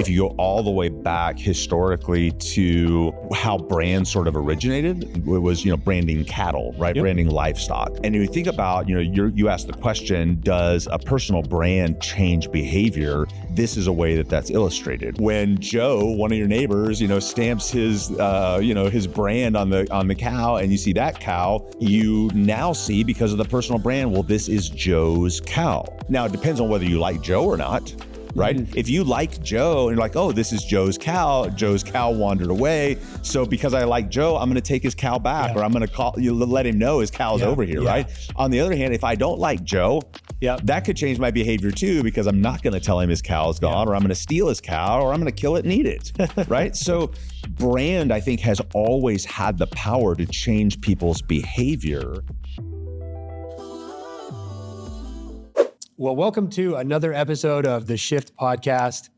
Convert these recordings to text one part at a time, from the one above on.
If you go all the way back historically to how brands sort of originated, it was, branding cattle, right? Yep. Branding livestock. And you think about, you asked the question, does a personal brand change behavior? This is a way that that's illustrated. When Joe, one of your neighbors, stamps his, his brand on the cow, and you see that cow, you now see, because of the personal brand, well, this is Joe's cow. Now, it depends on whether you like Joe or not. Right? Mm-hmm. If you like Joe and you're like, oh, this is Joe's cow wandered away. So because I like Joe, I'm going to take his cow back, or I'm going to let him know his cow's over here, right? On the other hand, if I don't like Joe, that could change my behavior too, because I'm not going to tell him his cow's gone, or I'm going to steal his cow, or I'm going to kill it and eat it, right? So brand, I think, has always had the power to change people's behavior. Well, welcome to another episode of the Shift Podcast.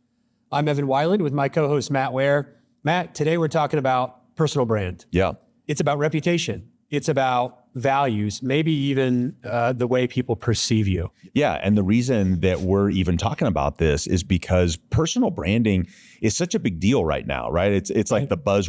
I'm Evan Weiland with my co-host, Matt Ware. Matt, today we're talking about personal brand. Yeah. It's about reputation. It's about values, maybe even the way people perceive you. Yeah. And the reason that we're even talking about this is because personal branding is such a big deal right now, right? It's like the buzz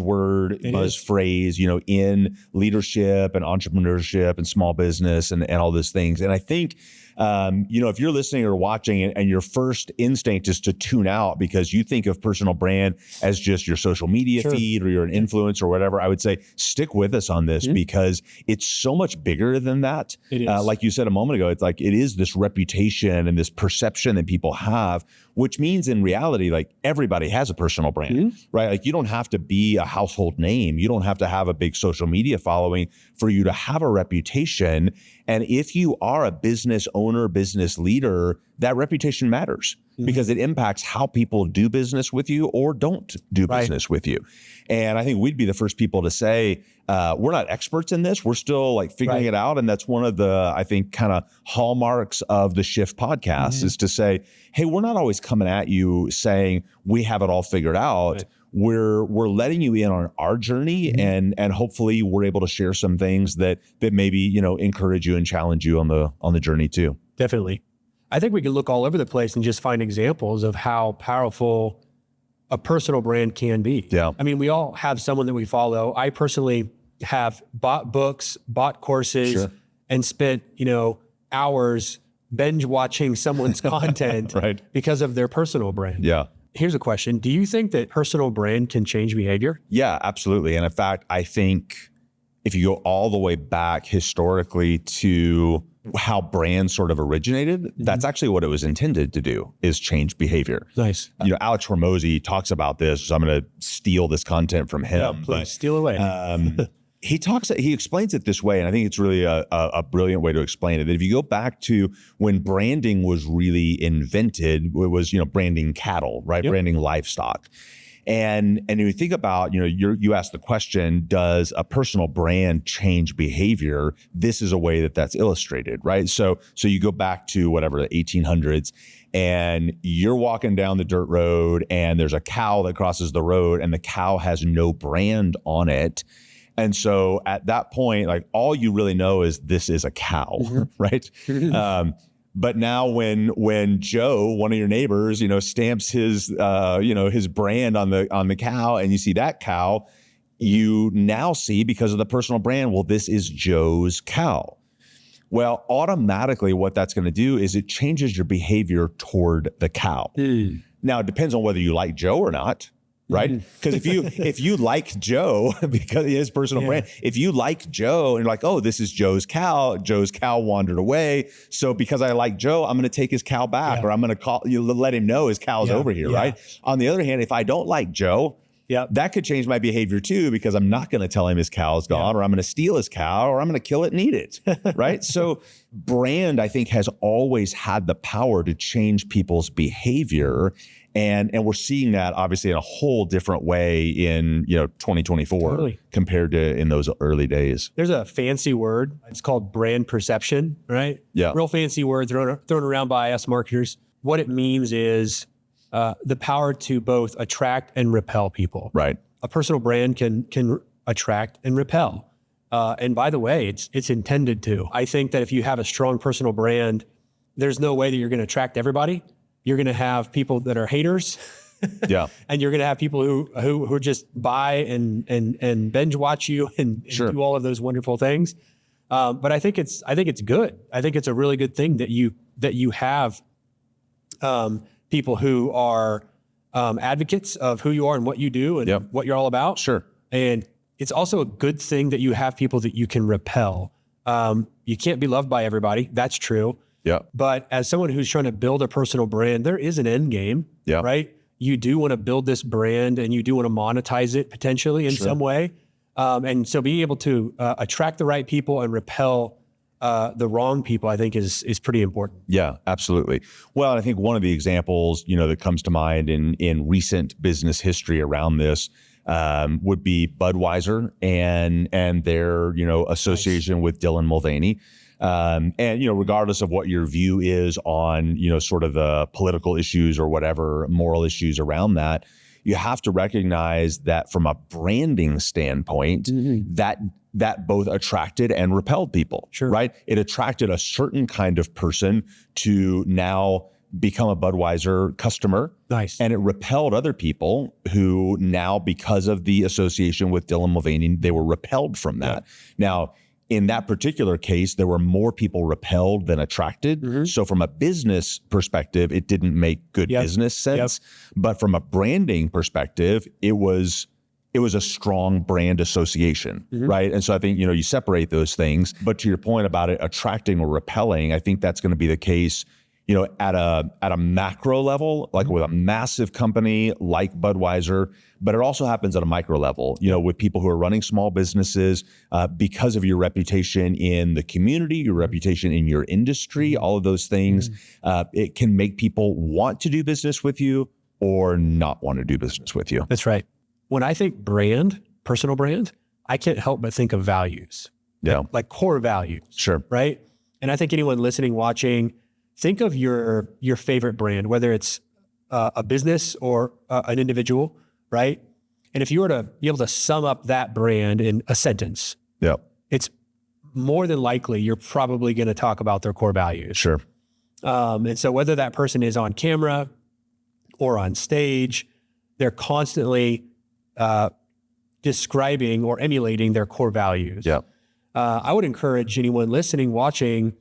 phrase, in leadership and entrepreneurship and small business and all those things. And I think, if you're listening or watching and your first instinct is to tune out because you think of personal brand as just your social media feed or you're an influencer or whatever, I would say stick with us on this because it's so much bigger than that. It is. Like you said a moment ago, it's like it is this reputation and this perception that people have, which means in reality, like everybody has a personal brand, right? Like you don't have to be a household name. You don't have to have a big social media following for you to have a reputation. And if you are a business owner, business leader, that reputation matters because it impacts how people do business with you or don't do business with you. And I think we'd be the first people to say, we're not experts in this. We're still like figuring it out. And that's one of the, I think, kind of hallmarks of the Shift podcast is to say, hey, we're not always coming at you saying we have it all figured out. Right. We're letting you in on our journey and hopefully we're able to share some things that maybe, encourage you and challenge you on the journey too. Definitely. I think we can look all over the place and just find examples of how powerful a personal brand can be. Yeah. I mean, we all have someone that we follow. I personally have bought books, bought courses, and spent, hours binge watching someone's content because of their personal brand. Yeah. Here's a question. Do you think that personal brand can change behavior? Yeah, absolutely. And in fact, I think if you go all the way back historically to how brands sort of originated, that's actually what it was intended to do, is change behavior. Nice. Alex Hormozi talks about this, so I'm going to steal this content from him. Yeah, please steal away. He explains it this way, and I think it's really a brilliant way to explain it. That if you go back to when branding was really invented, it was, branding cattle, right? Yep. Branding livestock. And you think about, you asked the question, does a personal brand change behavior? This is a way that that's illustrated, right? So you go back to whatever, the 1800s, and you're walking down the dirt road and there's a cow that crosses the road and the cow has no brand on it. And so at that point, like all you really know is this is a cow, right? But now when Joe, one of your neighbors, stamps his, his brand on the cow, and you see that cow, you now see, because of the personal brand, well, this is Joe's cow. Well, automatically what that's going to do is it changes your behavior toward the cow. Now, it depends on whether you like Joe or not. Right? Because if you like Joe, because his personal brand, if you like Joe and you're like, oh, this is Joe's cow wandered away. So because I like Joe, I'm going to take his cow back or I'm going to let him know his cow's over here. Right. On the other hand, if I don't like Joe, that could change my behavior too, because I'm not going to tell him his cow's gone or I'm going to steal his cow or I'm going to kill it and eat it. Right. So brand, I think, has always had the power to change people's behavior. And we're seeing that obviously in a whole different way in 2024 compared to in those early days. There's a fancy word. It's called brand perception, right? Yeah. Real fancy word thrown around by us marketers. What it means is the power to both attract and repel people. Right. A personal brand can attract and repel. And by the way, it's intended to. I think that if you have a strong personal brand, there's no way that you're going to attract everybody. You're going to have people that are haters Yeah. And you're going to have people who just buy and binge watch you and do all of those wonderful things. But I think it's good. I think it's a really good thing that you have people who are advocates of who you are and what you do and what you're all about. Sure. And it's also a good thing that you have people that you can repel. You can't be loved by everybody. That's true. Yeah. But as someone who's trying to build a personal brand, there is an end game, right? You do want to build this brand and you do want to monetize it potentially in some way. And so being able to attract the right people and repel the wrong people, I think is pretty important. Yeah, absolutely. Well, I think one of the examples, that comes to mind in recent business history around this would be Budweiser and their, association with Dylan Mulvaney. And regardless of what your view is on, sort of the political issues or whatever moral issues around that, you have to recognize that from a branding standpoint, that both attracted and repelled people, right? It attracted a certain kind of person to now become a Budweiser customer. Nice. And it repelled other people who now, because of the association with Dylan Mulvaney, they were repelled from that. Now, in that particular case, there were more people repelled than attracted. So from a business perspective, it didn't make good business sense. But from a branding perspective, it was a strong brand association, right? And so I think, you separate those things. But to your point about it attracting or repelling, I think that's going to be the case, at a macro level, like with a massive company like Budweiser, but it also happens at a micro level, with people who are running small businesses, because of your reputation in the community, your reputation in your industry, all of those things, it can make people want to do business with you or not want to do business with you. That's right. When I think brand, personal brand, I can't help but think of values. Yeah. Like core values. Sure. Right? And I think anyone listening, watching, think of your favorite brand, whether it's a business or an individual, right? And if you were to be able to sum up that brand in a sentence, it's more than likely you're probably going to talk about their core values. Sure. And so whether that person is on camera or on stage, they're constantly describing or emulating their core values. Yeah. I would encourage anyone listening, watching,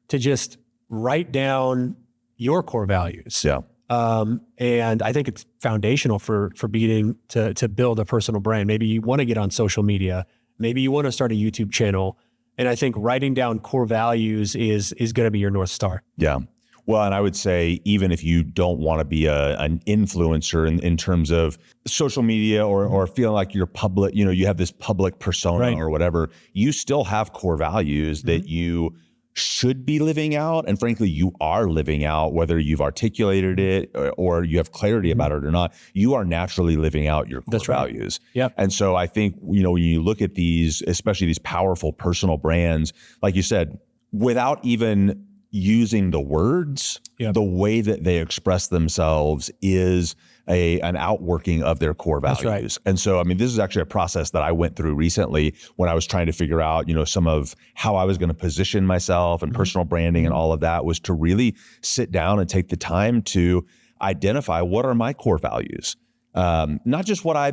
to just write down your core values. Yeah. And I think it's foundational for being to build a personal brand. Maybe you want to get on social media. Maybe you want to start a YouTube channel. And I think writing down core values is going to be your North Star. Yeah. Well, and I would say, even if you don't want to be an influencer in terms of social media or feeling like you're public, you have this public persona or whatever, you still have core values that you should be living out. And frankly, you are living out, whether you've articulated it or you have clarity about it or not. You are naturally living out your core values. Yep. And so I think, when you look at these, especially these powerful personal brands, like you said, without even using the words, the way that they express themselves is an outworking of their core values. That's right. And so, this is actually a process that I went through recently when I was trying to figure out, some of how I was going to position myself and personal branding and all of that, was to really sit down and take the time to identify what are my core values. Not just what I,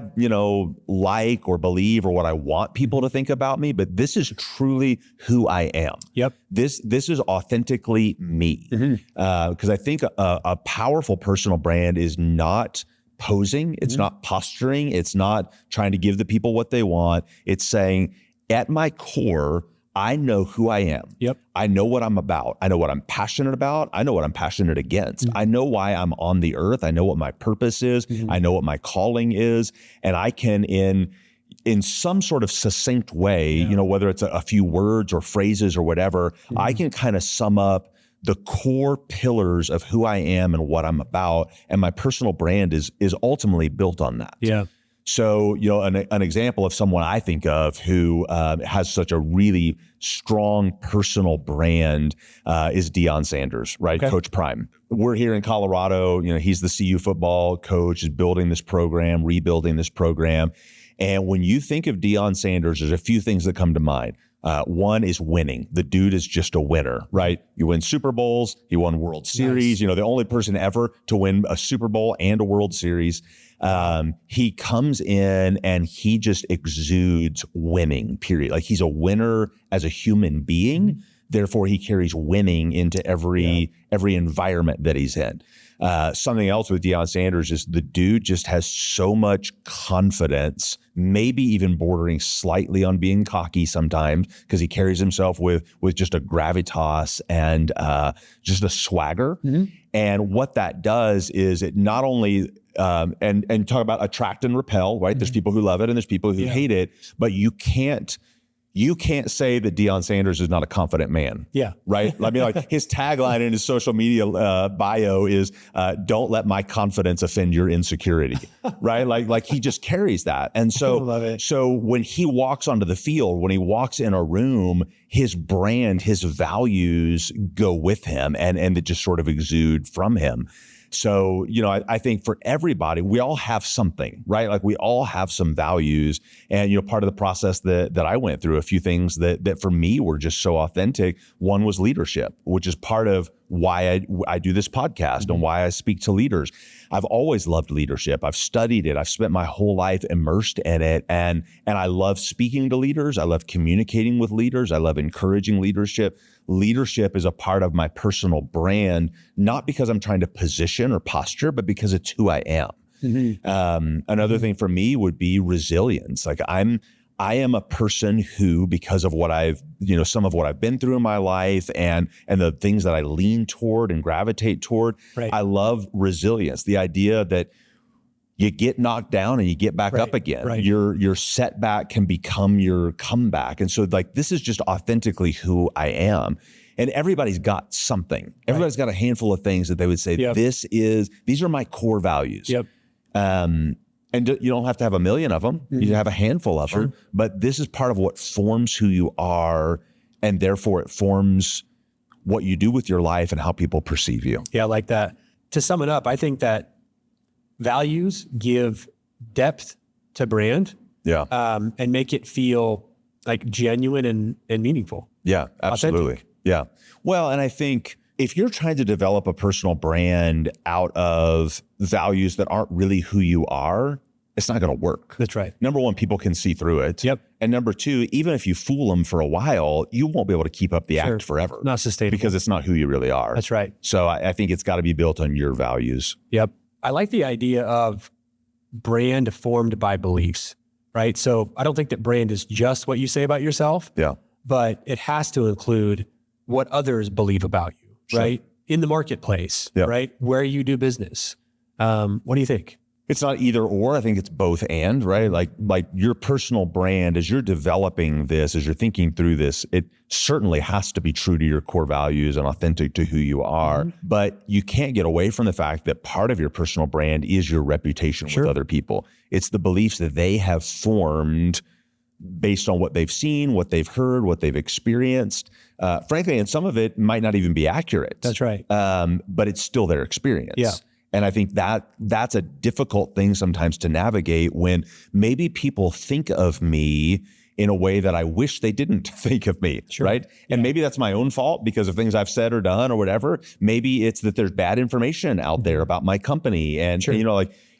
like or believe or what I want people to think about me, but this is truly who I am. Yep. This is authentically me. Because I think a powerful personal brand is not posing. It's not posturing. It's not trying to give the people what they want. It's saying, at my core, I know who I am. Yep. I know what I'm about. I know what I'm passionate about. I know what I'm passionate against. I know why I'm on the earth. I know what my purpose is. I know what my calling is. And I can, in some sort of succinct way, whether it's a few words or phrases or whatever, I can kind of sum up the core pillars of who I am and what I'm about. And my personal brand is ultimately built on that. Yeah. So, an example of someone I think of who has such a really strong personal brand is Deion Sanders, right? Okay. Coach Prime. We're here in Colorado. He's the CU football coach, is building this program, rebuilding this program. And when you think of Deion Sanders, there's a few things that come to mind. One is winning. The dude is just a winner, right? You win Super Bowls. He won World Series. Nice. The only person ever to win a Super Bowl and a World Series. He comes in and he just exudes winning, period. Like he's a winner as a human being. Therefore, he carries winning into every environment that he's in. Something else with Deion Sanders is the dude just has so much confidence, maybe even bordering slightly on being cocky sometimes, because he carries himself with just a gravitas and just a swagger. And what that does is it not only and talk about attract and repel, right? There's people who love it and there's people who hate it, but you can't say that Deion Sanders is not a confident man. Yeah. Right? I mean, like his tagline in his social media bio is, don't let my confidence offend your insecurity. Right? Like he just carries that. And so, love it. So when he walks onto the field, when he walks in a room, his brand, his values go with him and that just sort of exude from him. So, I think for everybody, we all have something, right? Like we all have some values. And, part of the process that I went through, a few things that for me were just so authentic. One was leadership, which is part of why I do this podcast and why I speak to leaders. I've always loved leadership. I've studied it. I've spent my whole life immersed in it. And I love speaking to leaders. I love communicating with leaders. I love encouraging leadership. Leadership is a part of my personal brand, not because I'm trying to position or posture, but because it's who I am. Another thing for me would be resilience. Like I am a person who, because of what I've, some of what I've been through in my life and the things that I lean toward and gravitate toward, I love resilience. The idea that you get knocked down and you get back up again. Right. Your setback can become your comeback. And so like, this is just authentically who I am. And everybody's got something. Everybody's got a handful of things that they would say, these are my core values. And you don't have to have a million of them. You have a handful of them, but this is part of what forms who you are. And therefore it forms what you do with your life and how people perceive you. Yeah, I like that. To sum it up, I think that values give depth to brand and make it feel like genuine and meaningful. Yeah, absolutely. Authentic. Yeah. Well, and I think if you're trying to develop a personal brand out of values that aren't really who you are, it's not going to work. That's right. Number one, people can see through it. Yep. And number two, even if you fool them for a while, you won't be able to keep up the act forever. Not sustainable. Because it's not who you really are. That's right. So I think it's got to be built on your values. Yep. I like the idea of brand formed by beliefs, right? So I don't think that brand is just what you say about yourself, but it has to include what others believe about you, right? In the marketplace, right? Where you do business. What do you think? It's not either or. I think it's both and, right? Like your personal brand, as you're developing this, as you're thinking through this, it certainly has to be true to your core values and authentic to who you are. But you can't get away from the fact that part of your personal brand is your reputation with other people. It's the beliefs that they have formed based on what they've seen, what they've heard, what they've experienced. Frankly, and some of it might not even be accurate. That's right. But it's still their experience. Yeah. And I think that's a difficult thing sometimes to navigate when maybe people think of me in a way that I wish they didn't think of me, right? And maybe that's my own fault because of things I've said or done or whatever. Maybe it's that there's bad information out there about my company. And,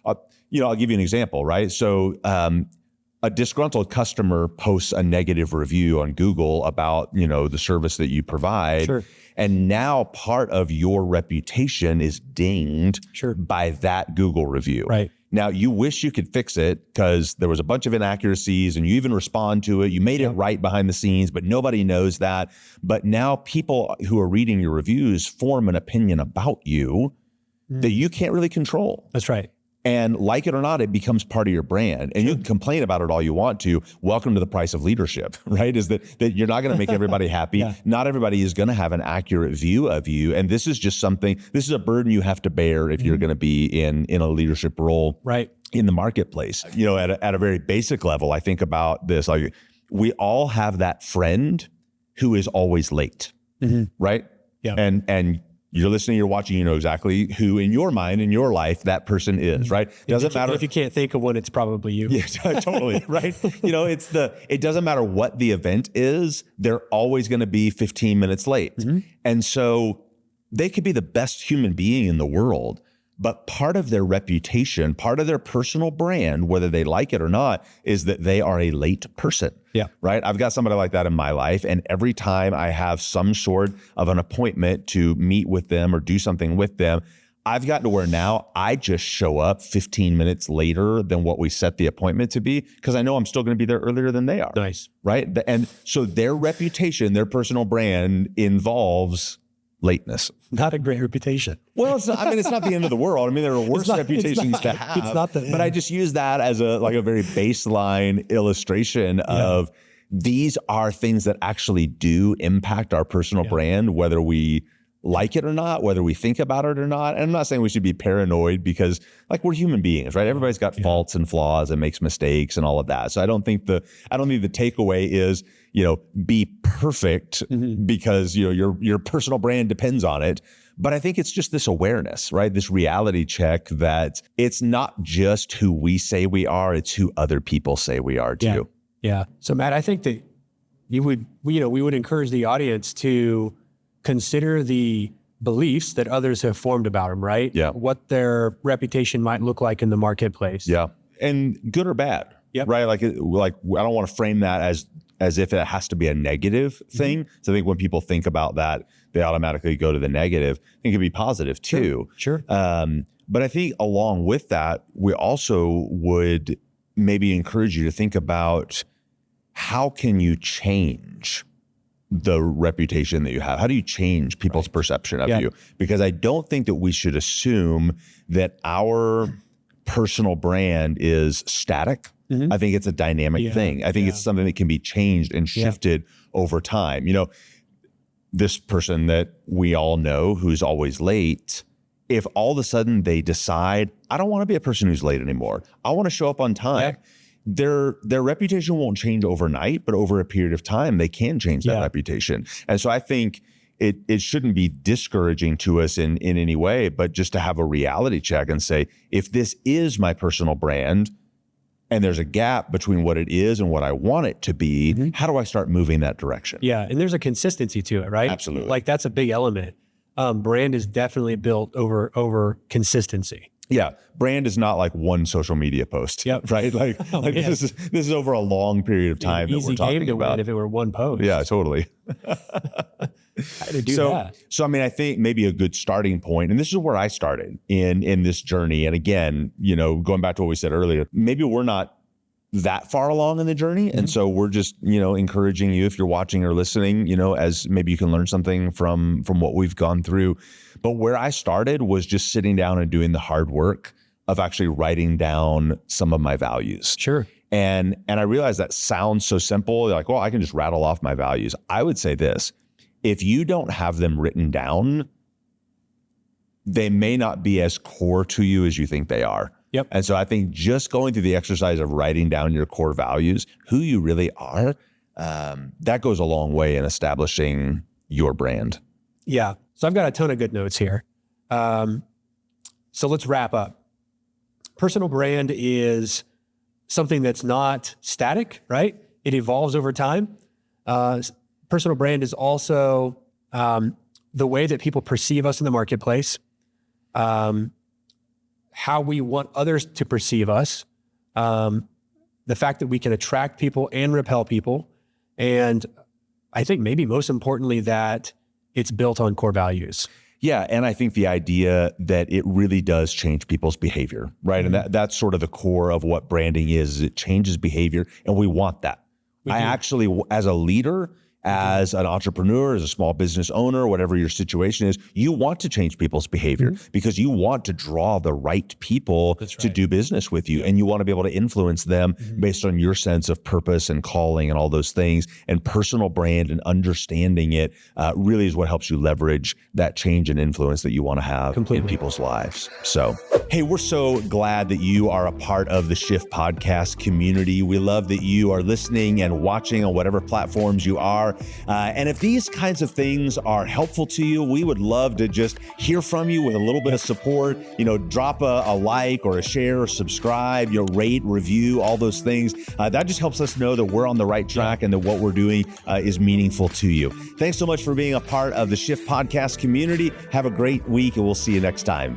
I'll give you an example, right? So a disgruntled customer posts a negative review on Google about, the service that you provide. And now part of your reputation is dinged by that Google review. Right. Now, you wish you could fix it because there was a bunch of inaccuracies and you even respond to it. You made it right behind the scenes, but nobody knows that. But now people who are reading your reviews form an opinion about you that you can't really control. That's right. And like it or not, it becomes part of your brand. And you can complain about it all you want to. Welcome to the price of leadership, right? Is that you're not going to make everybody happy. Not everybody is going to have an accurate view of you. And this is just this is a burden you have to bear if you're going to be in a leadership role in the marketplace. At a very basic level, I think about this, like we all have that friend who is always late, right? Yeah. And you're listening, you're watching, you know exactly who in your mind, in your life, that person is, right? Doesn't matter. If you can't think of one, it's probably you. Yes, totally, right? You know, it doesn't matter what the event is, they're always going to be 15 minutes late. And so they could be the best human being in the world, but part of their reputation, part of their personal brand, whether they like it or not, is that they are a late person. Yeah. Right. I've got somebody like that in my life. And every time I have some sort of an appointment to meet with them or do something with them, I've gotten to where now I just show up 15 minutes later than what we set the appointment to be, because I know I'm still going to be there earlier than they are. Nice. Right. And so their reputation, their personal brand involves lateness. Not a great reputation. Well, it's not, I mean, it's not the end of the world. I mean, there are worse reputations to have. It's not the end. But I just use that as a very baseline illustration of these are things that actually do impact our personal brand, whether we like it or not, whether we think about it or not. And I'm not saying we should be paranoid, because like, we're human beings, right? Everybody's got faults and flaws and makes mistakes and all of that. So I don't think the takeaway is, you know, be perfect because, you know, your personal brand depends on it. But I think it's just this awareness, right? This reality check that it's not just who we say we are, it's who other people say we are too. Yeah. So Matt, I think that we would encourage the audience to consider the beliefs that others have formed about them, right? Yeah. What their reputation might look like in the marketplace. Yeah. And good or bad. Yep. Right. Like I don't want to frame that as if it has to be a negative thing. So I think when people think about that, they automatically go to the negative. I think it could be positive too. Sure. But I think along with that, we also would maybe encourage you to think about, how can you change the reputation that you have? How do you change people's perception of you? Because I don't think that we should assume that our personal brand is static. I think it's a dynamic thing. I think it's something that can be changed and shifted over time. You know, this person that we all know who's always late, if all of a sudden they decide, I don't want to be a person who's late anymore, I want to show up on time. Their reputation won't change overnight, but over a period of time, they can change that reputation. And so I think it shouldn't be discouraging to us in any way, but just to have a reality check and say, if this is my personal brand and there's a gap between what it is and what I want it to be, how do I start moving that direction? Yeah. And there's a consistency to it, right? Absolutely. Like, that's a big element. Brand is definitely built over consistency. Yeah. Brand is not like one social media post, right? Like, this is over a long period of time that we're talking game to about. win if it were one post. Yeah, totally. How to do that? So, I mean, I think maybe a good starting point, and this is where I started in this journey. And again, you know, going back to what we said earlier, maybe we're not that far along in the journey. And so we're just, you know, encouraging you, if you're watching or listening, you know, as maybe you can learn something from what we've gone through. But where I started was just sitting down and doing the hard work of actually writing down some of my values. Sure. And I realized that sounds so simple. Like, well, I can just rattle off my values. I would say this: if you don't have them written down, they may not be as core to you as you think they are. Yep. And so I think just going through the exercise of writing down your core values, who you really are, that goes a long way in establishing your brand. Yeah. So I've got a ton of good notes here. So let's wrap up. Personal brand is something that's not static, right? It evolves over time. Personal brand is also the way that people perceive us in the marketplace, how we want others to perceive us, the fact that we can attract people and repel people, and I think maybe most importantly that it's built on core values. Yeah, and I think the idea that it really does change people's behavior, right? And that's sort of the core of what branding is. It changes behavior, and we want that. I actually, as a leader, as an entrepreneur, as a small business owner, whatever your situation is, you want to change people's behavior because you want to draw the right people to do business with you. And you want to be able to influence them based on your sense of purpose and calling and all those things. And personal brand and understanding it really is what helps you leverage that change and influence that you want to have in people's lives. So, hey, we're so glad that you are a part of the Shift podcast community. We love that you are listening and watching on whatever platforms you are. are. And if these kinds of things are helpful to you, we would love to just hear from you with a little bit of support. Drop a like or a share or subscribe, rate, review, all those things. That just helps us know that we're on the right track and that what we're doing is meaningful to you. Thanks so much for being a part of the Shift Podcast community. Have a great week, and we'll see you next time.